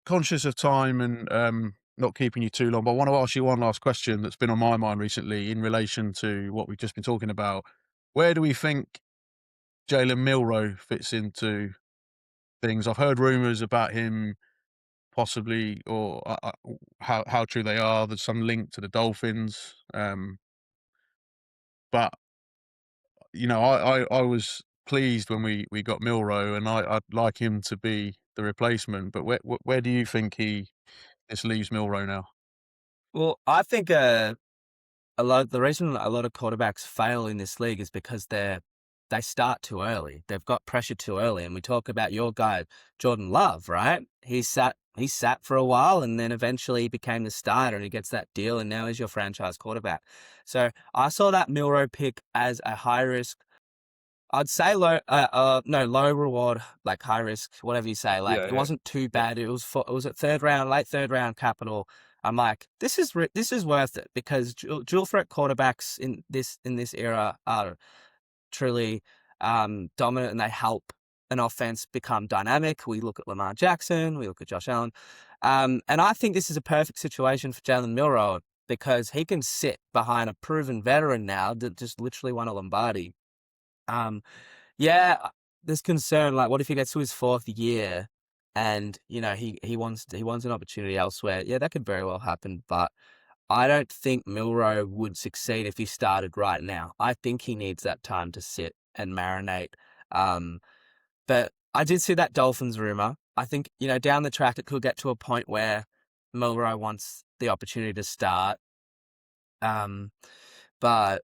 conscious of time and not keeping you too long, but I want to ask you one last question that's been on my mind recently in relation to what we've just been talking about. Where do we think Jalen Milroe fits into things? I've heard rumours about him possibly, or how true they are. There's some link to the Dolphins, but I was pleased when we got Milroe, and I'd like him to be the replacement. But where do you think this leaves Milroe now? Well, I think the reason a lot of quarterbacks fail in this league is because they start too early. They've got pressure too early. And we talk about your guy, Jordan Love, right? He sat for a while, and then eventually he became the starter, and he gets that deal, and now he's your franchise quarterback. So I saw that Milroe pick as a high risk. I'd say low reward, like high risk, whatever you say. Like it wasn't too bad. It was a late third round capital. I'm like, this is worth it, because dual threat quarterbacks in this era are truly dominant, and they help an offense become dynamic. We look at Lamar Jackson, we look at Josh Allen, and I think this is a perfect situation for Jalen Milroe, because he can sit behind a proven veteran now that just literally won a Lombardi. Yeah, there's concern. Like, what if he gets to his 4th year, and he wants an opportunity elsewhere? Yeah, that could very well happen. But I don't think Milroe would succeed if he started right now. I think he needs that time to sit and marinate. But I did see that Dolphins rumor. I think, down the track, it could get to a point where Milroe wants the opportunity to start. But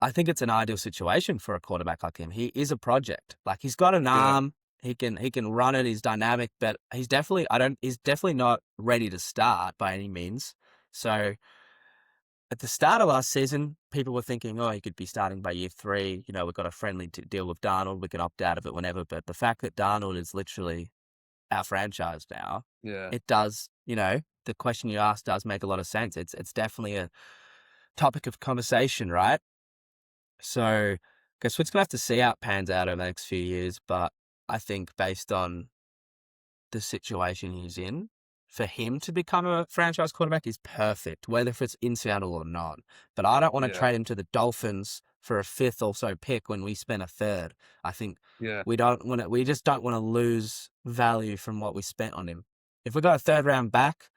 I think it's an ideal situation for a quarterback like him. He is a project. Like, he's got an arm. He can run it. He's dynamic, but he's definitely not ready to start by any means. So at the start of last season, people were thinking, oh, he could be starting by year 3. We've got a friendly deal with Darnold. We can opt out of it whenever. But the fact that Darnold is literally our franchise now, it does, the question you asked does make a lot of sense. It's definitely a topic of conversation, right? So I guess we're just going to have to see how it pans out over the next few years. But I think based on the situation he's in, for him to become a franchise quarterback is perfect, whether if it's in Seattle or not. But I don't want to trade him to the Dolphins for a 5th or so pick when we spent a 3rd. I think we just don't want to lose value from what we spent on him. If we got a 3rd round back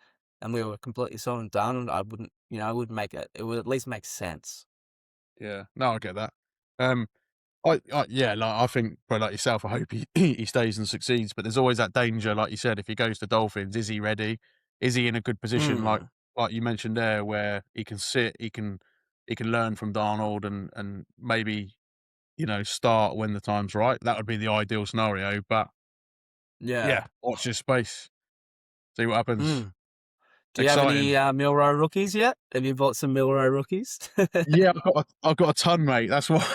and we were completely sold and done, I wouldn't, it would at least make sense. Yeah, no, I get that. I think probably like yourself, I hope he stays and succeeds. But there's always that danger, like you said, if he goes to Dolphins, is he ready? Is he in a good position, like you mentioned there, where he can sit, he can learn from Darnold and maybe start when the time's right. That would be the ideal scenario. But yeah, watch this space, see what happens. Do you have any Milroe rookies yet? Have you bought some Milroe rookies? Yeah, I've got a ton, mate. That's why.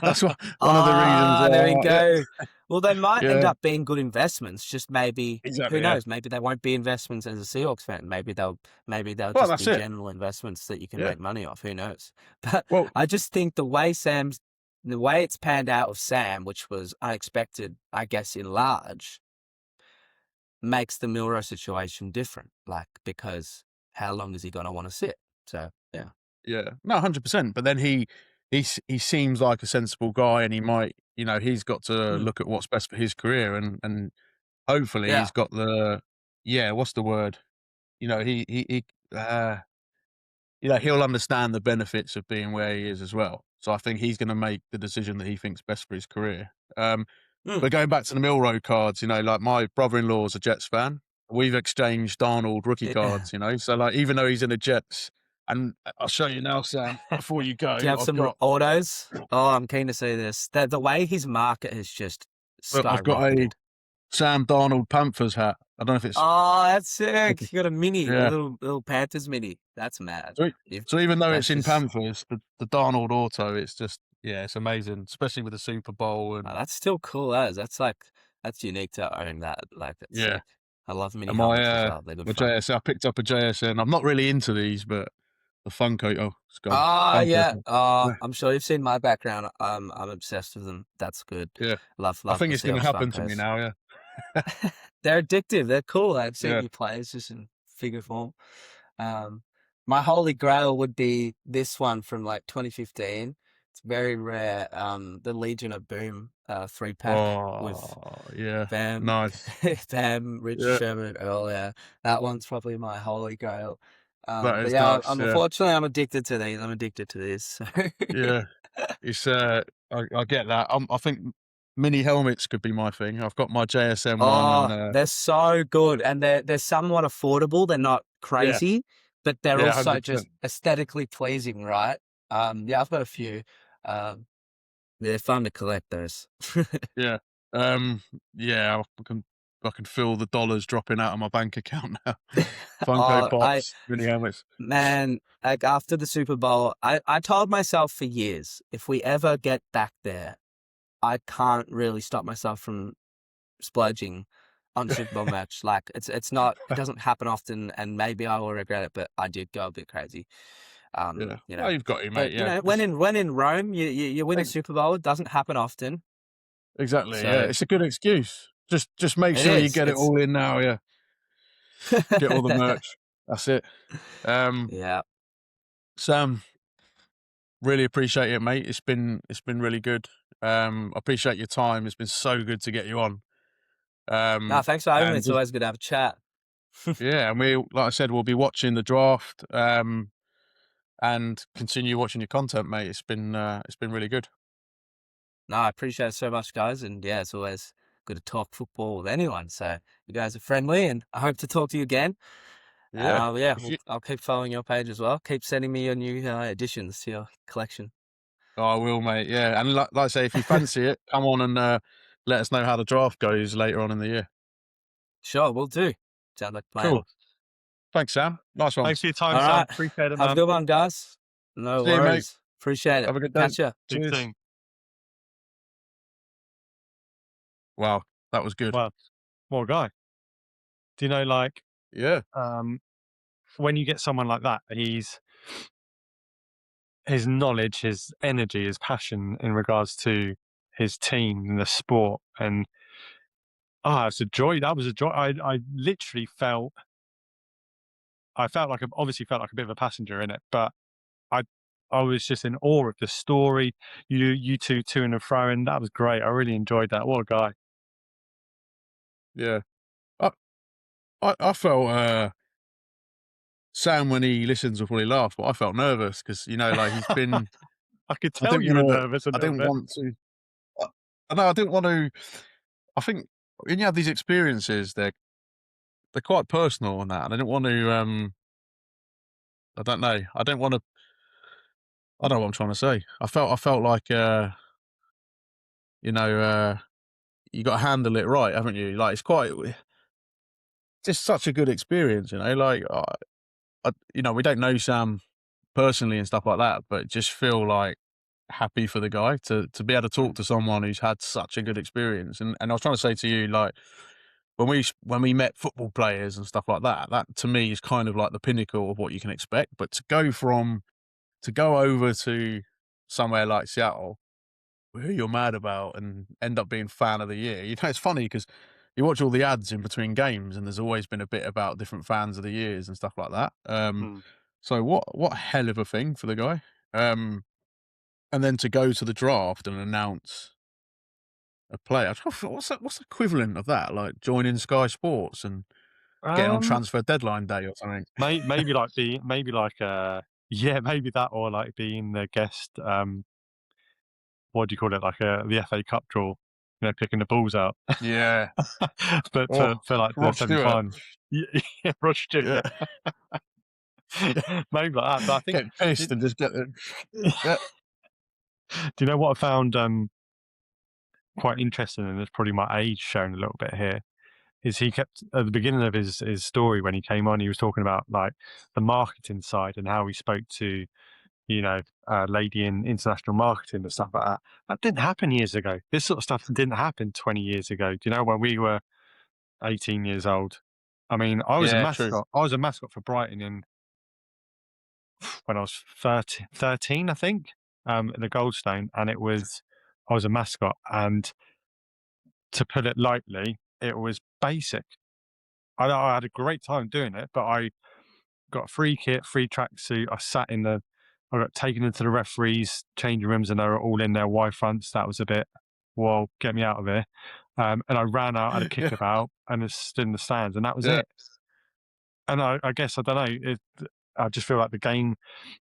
That's why one of the reasons. There we go. Well, they might end up being good investments. Just maybe, who knows? Maybe they won't be investments as a Seahawks fan. Maybe they'll just be general investments that you can make money off. Who knows? But I just think the way it's panned out with Sam, which was unexpected, I guess, in large, makes the Milroe situation different, because how long is he going to want to sit? So, yeah, no, 100%. But then he seems like a sensible guy, and he might, he's got to look at what's best for his career, and hopefully he's got the, what's the word? He'll understand the benefits of being where he is as well. So I think he's going to make the decision that he thinks best for his career. But going back to the Milroe cards, like my brother-in-law is a Jets fan. We've exchanged Darnold rookie cards, So like, even though he's in the Jets, and I'll show you now, Sam, before you go. Do you have some autos? Oh, I'm keen to see this. The way his market has just skyrocketed. I've got a Sam Darnold Panthers hat. I don't know if it's... Oh, that's sick. You got a mini, a little Panthers mini. That's mad. So even though it's in Panthers, the Darnold auto, it's just, it's amazing, especially with the Super Bowl. And that's still cool. That's unique to own that. That's sick. I love mini helmets as well. They're good fun. I picked up a JSN. I'm not really into these, but the Funko. It's gone. I'm sure you've seen my background. I'm obsessed with them. That's good. Yeah. Love I think it's going to happen to me now. They're addictive. They're cool. I've seen you play. It's just in figure form. My holy grail would be this one from 2015. It's very rare. The Legion of Boom 3-pack with Bam, nice. Bam, Rich Sherman, Earl. Yeah, that one's probably my holy grail. Nice, unfortunately, I'm addicted to these. I'm addicted to this. So. Yeah, it's I get that. I think mini helmets could be my thing. I've got my JSM one. And, they're so good, and they're somewhat affordable. They're not crazy, but they're also 100%. Just aesthetically pleasing, right? I've got a few. They're fun to collect those. I can feel the dollars dropping out of my bank account now. Funko Pops, mini helmets. Man, after the Super Bowl, I told myself for years, if we ever get back there, I can't really stop myself from splurging on the Super Bowl match. It doesn't happen often, and maybe I will regret it, but I did go a bit crazy. Well, you've got it, mate. But, when in Rome, you win a Super Bowl. It doesn't happen often. Exactly. So, it's a good excuse. Just make sure you get it all in now. Yeah. Get all the merch. That's it. Sam, really appreciate it, mate. It's been really good. I appreciate your time. It's been so good to get you on. No, thanks for having me. And It's always good to have a chat. yeah, and we, like I said, we'll be watching the draft, and continue watching your content, mate. It's been really good. No, I appreciate it so much, guys. And yeah, it's always good to talk football with anyone. So you guys are friendly, and I hope to talk to you again. Yeah. Yeah, If you, I'll keep following your page as well. Keep sending me your new additions to your collection. I will, mate. Yeah, and like I say, if you fancy it, come on and let us know how the draft goes later on in the year. Sure, we'll do. Sounds like a plan. Cool. Thanks, Sam. Nice one. Thanks for your time, All Sam. right. Appreciate it, Have a man. good one, guys. No See you, mate. worries. Appreciate it. Have a good day. Catch ya. Big Cheers. thing. Wow, that was good. Wow, what a guy. Do you know, like, Yeah. when you get someone like that, his knowledge, his energy, his passion in regards to his team and the sport, and it's a joy. That was a joy. I literally felt obviously felt like a bit of a passenger in it, but I was just in awe of the story. You two to and fro, and that was great. I really enjoyed that. What a guy. Yeah. I felt Sam, when he listens, will probably laugh, but I felt nervous because, like, he's been. I could I tell didn't you were want to. nervous a I little didn't bit. want to. I know. I didn't want to. I think when you have these experiences, they're quite personal and that. And I didn't want to. I don't know. I don't want to. I don't know what I'm trying to say. I felt like you got to handle it right, haven't you? Like, it's quite just such a good experience, Like, we don't know Sam personally and stuff like that, but just feel like happy for the guy to be able to talk to someone who's had such a good experience. And I was trying to say to you, like, when we met football players and stuff like that, that to me is kind of like the pinnacle of what you can expect. But to go over to somewhere like Seattle, who you're mad about, and end up being fan of the year. It's funny because you watch all the ads in between games, and there's always been a bit about different fans of the years and stuff like that. So what a hell of a thing for the guy. And then to go to the draft and announce a player. What's the equivalent of that? Like joining Sky Sports and getting on transfer deadline day or something? Maybe that, or like being the guest. What do you call it? Like the FA Cup draw, picking the balls out. Yeah. But for like Rod the semi-final. Yeah, Rod Stewart. Yeah. Maybe like that. But I think Get pissed and just get it. Yeah. Do you know what I found quite interesting, and it's probably my age showing a little bit here, is he kept at the beginning of his story when he came on, he was talking about like the marketing side and how he spoke to, a lady in international marketing and stuff like that. That didn't happen years ago. This sort of stuff didn't happen 20 years ago. Do you know, when we were 18 years old? I mean, I was a mascot. True. I was a mascot for Brighton when I was 13, I think, at the Goldstone, and I was a mascot, and to put it lightly, it was basic. I had a great time doing it, but I got a free kit, free tracksuit. I got taken into the referees' changing rooms, and they were all in their Y fronts. That was a bit, well, get me out of here. And I ran out, had a kickabout, and stood in the stands, and that was it. And I guess, I don't know, I just feel like the game,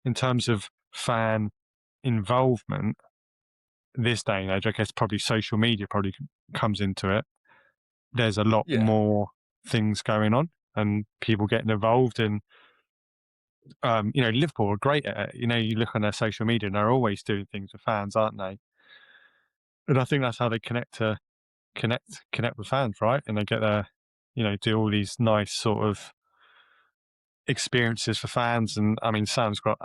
in terms of fan involvement, this day and age, I guess probably social media probably comes into it. There's a lot more things going on and people getting involved, and Liverpool are great at it. You look on their social media and they're always doing things with fans, aren't they? And I think that's how they connect with fans, right? And they get their, do all these nice sort of experiences for fans. And I mean, Sam's got,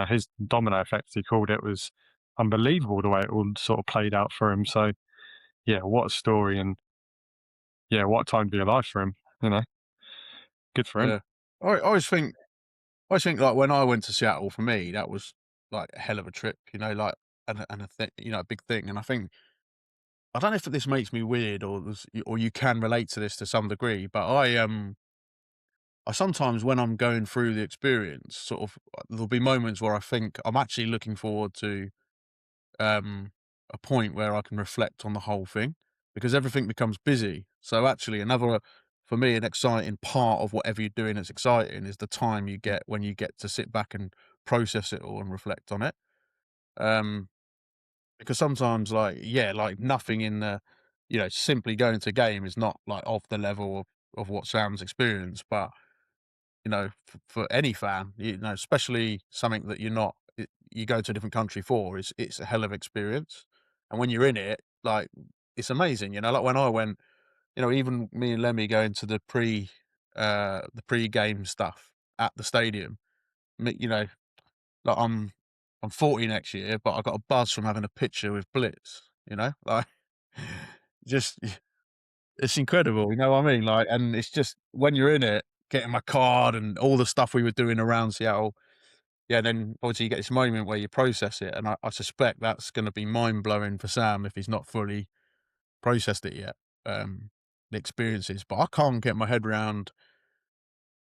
his domino effect, he called it, was unbelievable the way it all sort of played out for him. So yeah, what a story, and yeah, what a time to be alive for him. Good for him. Yeah. I always think like when I went to Seattle, for me, that was like a hell of a trip, like, and a big thing. And I think, I don't know if this makes me weird or you can relate to this to some degree, but I sometimes, when I'm going through the experience, sort of, there'll be moments where I think I'm actually looking forward to a a point where I can reflect on the whole thing, because everything becomes busy. So actually, for me, an exciting part of whatever you're doing that's exciting is the time you get when you get to sit back and process it all and reflect on it. Because sometimes, like, nothing in the, simply going to a game is not like of the level of what Sam's experienced, but for any fan, especially something that you go to a different country for, it's a hell of experience. And when you're in it, like, it's amazing, like when I went, even me and Lemmy going to the pre-game stuff at the stadium, like I'm 40 next year, but I got a buzz from having a picture with Blitz, like, just, it's incredible, you know what I mean? Like, and it's just when you're in it, getting my card and all the stuff we were doing around Seattle. Yeah, then obviously you get this moment where you process it, and I suspect that's going to be mind blowing for Sam if he's not fully processed it yet. The experiences, but I can't get my head around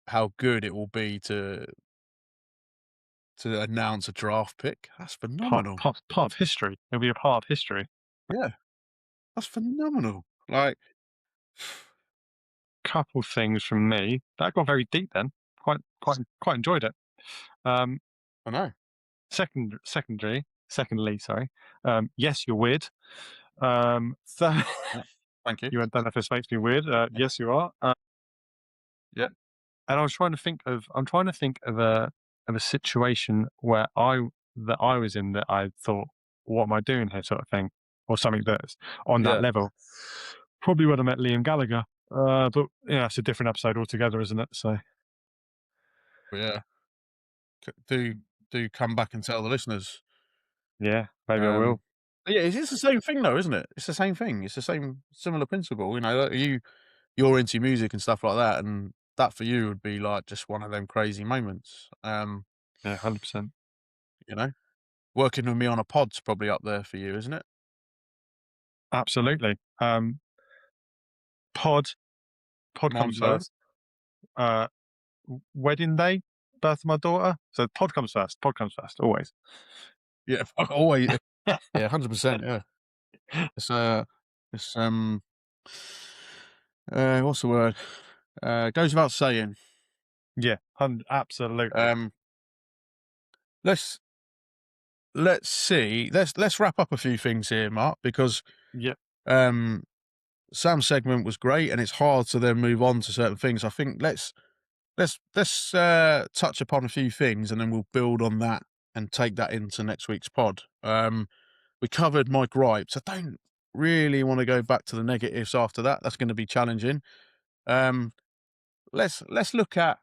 how good it will be to announce a draft pick. That's phenomenal. Part of history. It'll be a part of history. Yeah, that's phenomenal. Like, Couple things from me. That got very deep then. Quite enjoyed it. I know. Secondly, sorry. Yes, you're weird. So Thank you. you don't know if this makes me weird. Yes, you are. Yeah. And I'm trying to think of a situation where I was in that I thought, what am I doing here, sort of thing, or something that's on that Yeah. level. Probably when I met Liam Gallagher. But yeah, it's a different episode altogether, isn't it? So Yeah. Do come back and tell the listeners. yeah, maybe I will. Yeah, it's the same thing though, isn't it? It's the same thing. It's the same similar principle. Like, you're into music and stuff like that, and that for you would be like just one of them crazy moments. Yeah, 100%. Working with me on a pod's probably up there for you, isn't it? Absolutely. Pod Mine comes too. first. Wedding day, birth of my daughter. So pod comes first. Always. Yeah, always. Yeah, 100%. Yeah. It's what's the word? Goes without saying. Yeah, absolutely. Let's see. Let's wrap up a few things here, Mark, because yeah, Sam's segment was great, and it's hard to then move on to certain things. I think let's touch upon a few things, and then we'll build on that and take that into next week's pod. We covered my gripes. I don't really want to go back to the negatives after that. That's going to be challenging. Let's look at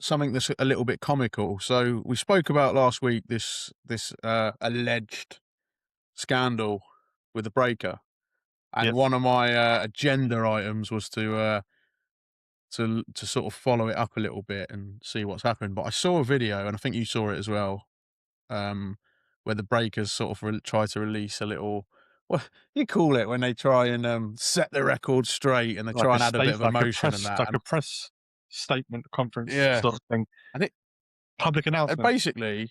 something that's a little bit comical. So we spoke about last week this alleged scandal with the breaker, and Yes. one of my agenda items was to sort of follow it up a little bit and see what's happened. But I saw a video, and I think you saw it as well, where the breakers sort of try to release a little, what you call it when they try and set the record straight, and they try and add a bit of emotion and that. Like a press statement conference Yeah. sort of thing. And public announcement. Basically,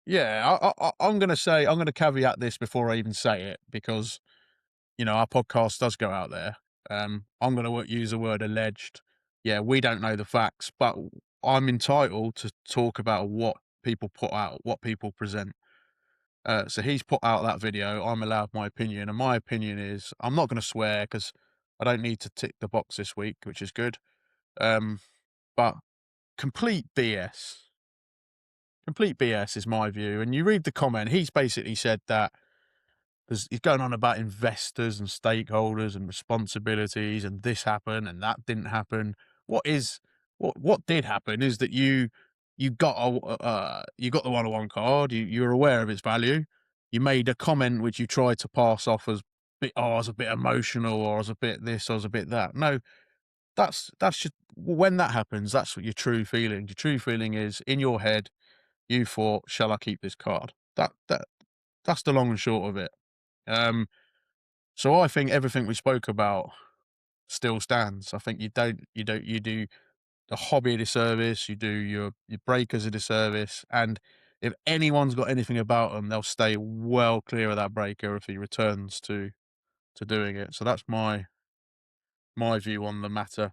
yeah, I'm going to caveat this before I even say it, because, our podcast does go out there. I'm going to use the word alleged. Yeah, we don't know the facts, but I'm entitled to talk about what people put out, what people present. So he's put out that video. I'm allowed my opinion, and my opinion is, I'm not going to swear because I don't need to tick the box this week, which is good. But complete BS. Complete BS is my view. And you read the comment, he's basically said that he's going on about investors and stakeholders and responsibilities, and this happened and that didn't happen. What did happen is that you got the 101 card. You're aware of its value. You made a comment which you tried to pass off as I was a bit emotional, or I was a bit this, or I was a bit that. No, that's just, when that happens, that's what your true feeling. Your true feeling is, in your head, you thought, shall I keep this card? That's the long and short of it. So I think everything we spoke about still stands. I think you do the hobby a disservice, you do your breakers a disservice, and if anyone's got anything about them, they'll stay well clear of that breaker if he returns to doing it. So that's my view on the matter.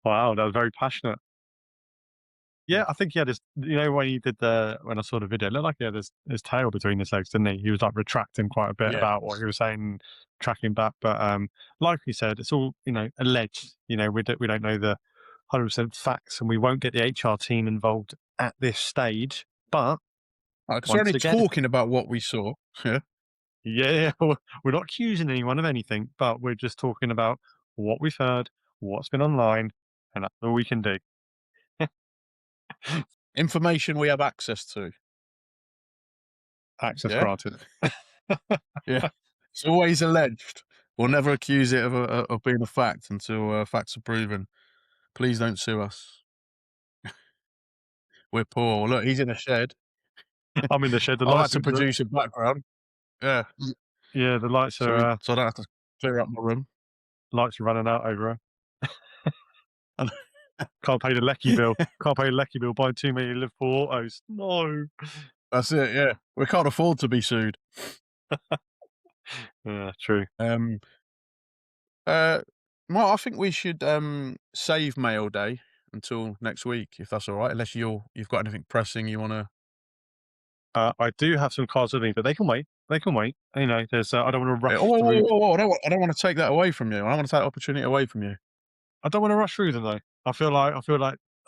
Wow, that was very passionate. Yeah, I think he had his. When he did when I saw the video, it looked like he had his tail between his legs, didn't he? He was like retracting quite a bit Yeah. about what he was saying, tracking back. But like we said, it's all alleged. We don't know the 100% facts, and we won't get the HR team involved at this stage. But Because we're once only again, talking about what we saw. Yeah. yeah, we're not accusing anyone of anything, but we're just talking about what we've heard, what's been online, and that's all we can do. Information we have access to. Access Yeah? granted. Yeah. It's always alleged. We'll never accuse it of being a fact until facts are proven. Please don't sue us. We're poor. Look, he's in a shed. I'm in the shed. The I like lights to produce a background. Yeah. Yeah, the lights So are I don't have to clear up my room. lights are running out over her. And- Can't pay the lecky bill. Can't pay the lecky bill. Buying too many Liverpool autos. No. That's it, yeah. We can't afford to be sued. Yeah, true. Well, I think we should save mail day until next week, if that's all right. Unless you've got anything pressing you want to. I do have some cards with me, but they can wait. They can wait. There's. I don't want to rush Whoa, through. whoa, whoa! I don't want to take that away from you. I don't want to take the opportunity away from you. I don't want to rush through them though. I feel like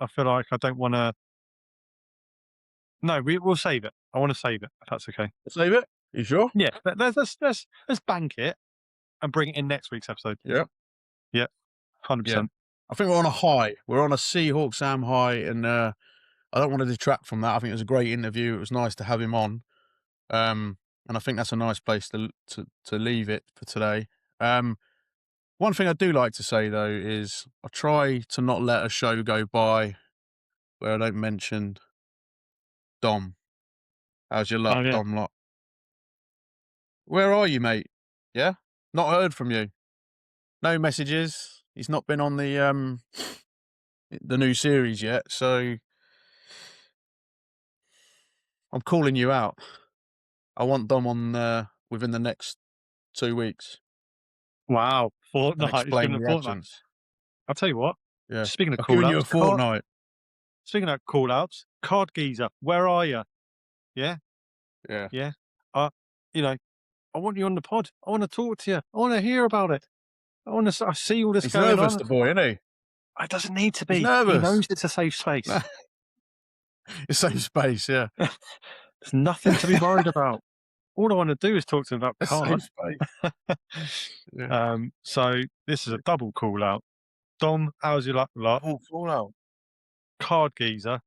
I don't want to. No, we'll save it. I want to save it. If that's okay. Save it. You sure? Yeah. Let's bank it and bring it in next week's episode. Yeah. Yeah. 100%. I think we're on a high. We're on a Seahawk Sam high, and I don't want to detract from that. I think it was a great interview. It was nice to have him on, and I think that's a nice place to leave it for today. One thing I do like to say though is I try to not let a show go by where I don't mention Dom. How's your luck, Oh, yeah. Dom Lot? Where are you, mate? Yeah, not heard from you. No messages. He's not been on the new series yet, so I'm calling you out. I want Dom on within the next 2 weeks Wow. and Fortnite. It's explain been a the fortnight. absence. I'll tell you what. Yeah, Speaking of I've given you a call-outs, fortnight. speaking of call-outs, Card Geezer, where are you? Yeah, Yeah, yeah. I want you on the pod. I want to talk to you. I want to hear about it. I see all this he's going nervous, on. the boy, isn't he? It doesn't need to be. He's He nervous. knows it's a safe space. It's safe space, yeah. There's nothing to be worried about. All I want to do is talk to him about It's cards. safe space. Yeah. So this is a double call-out. Dom, how's your luck? Oh, fallout. Card Geezer.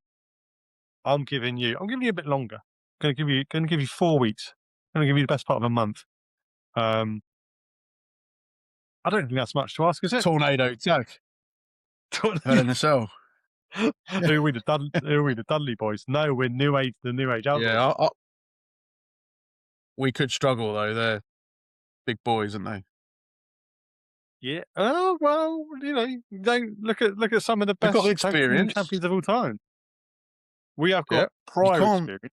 I'm giving you a bit longer. Going to give you 4 weeks. Going to give you the best part of a month. I don't think that's much to ask, is it? Tornado attack. Hell in a cell. Who are we, the Dudley boys? No, we're the new age outlaws. Yeah, we could struggle though. They're big boys, aren't they? Yeah. Oh well, don't look at some of the They've best got the tag team experience. champions of all time. We have got Yeah. prior can't- experience.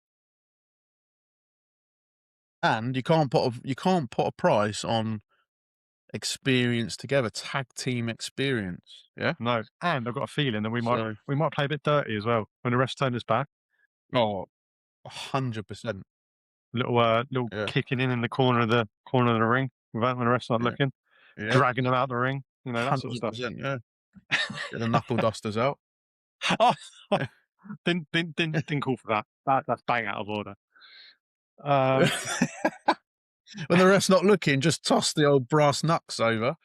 And you can't put a price on experience together, tag team experience. Yeah. No, and I've got a feeling that we So- might play a bit dirty as well when the refs turn us back. Oh, 100%. Little Yeah. kicking in the corner of the ring when the refs not Yeah. looking, Yeah. dragging them out the ring. That sort of stuff. 100%. Yeah. Get the knuckle dusters out. Oh, didn't call for that. That's bang out of order. When the ref's not looking, just toss the old brass knucks over.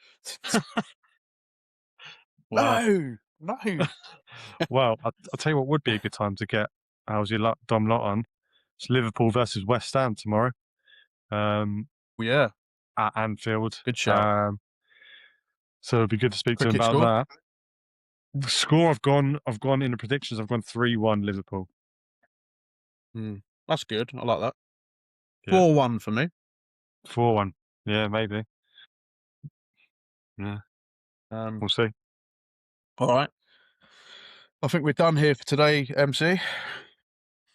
Wow. No. Well, I'll tell you what would be a good time to get how's your luck, Dom Lot on. It's Liverpool versus West Ham tomorrow. Yeah. At Anfield. Good shout. So it'd be good to speak to him Cricket about score? that. The score I've gone in the predictions. I've gone 3-1 Liverpool. That's good. I like that. Yeah. 4-1 for me. 4-1. Yeah, maybe. Yeah. We'll see. All right. I think we're done here for today, MC.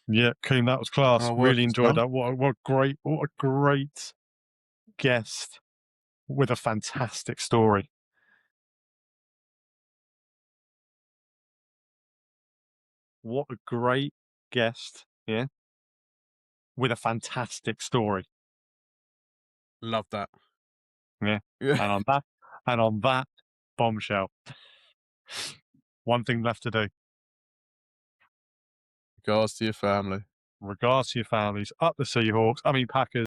Yeah, Coon, that was class. Oh, Really working enjoyed style. that. What a great guest with a fantastic story. What a great guest, yeah, with a fantastic story. Love that. Yeah. Yeah. And on that bombshell, one thing left to do. Regards to your family. Regards to your families. Up the Seahawks. I mean Packers.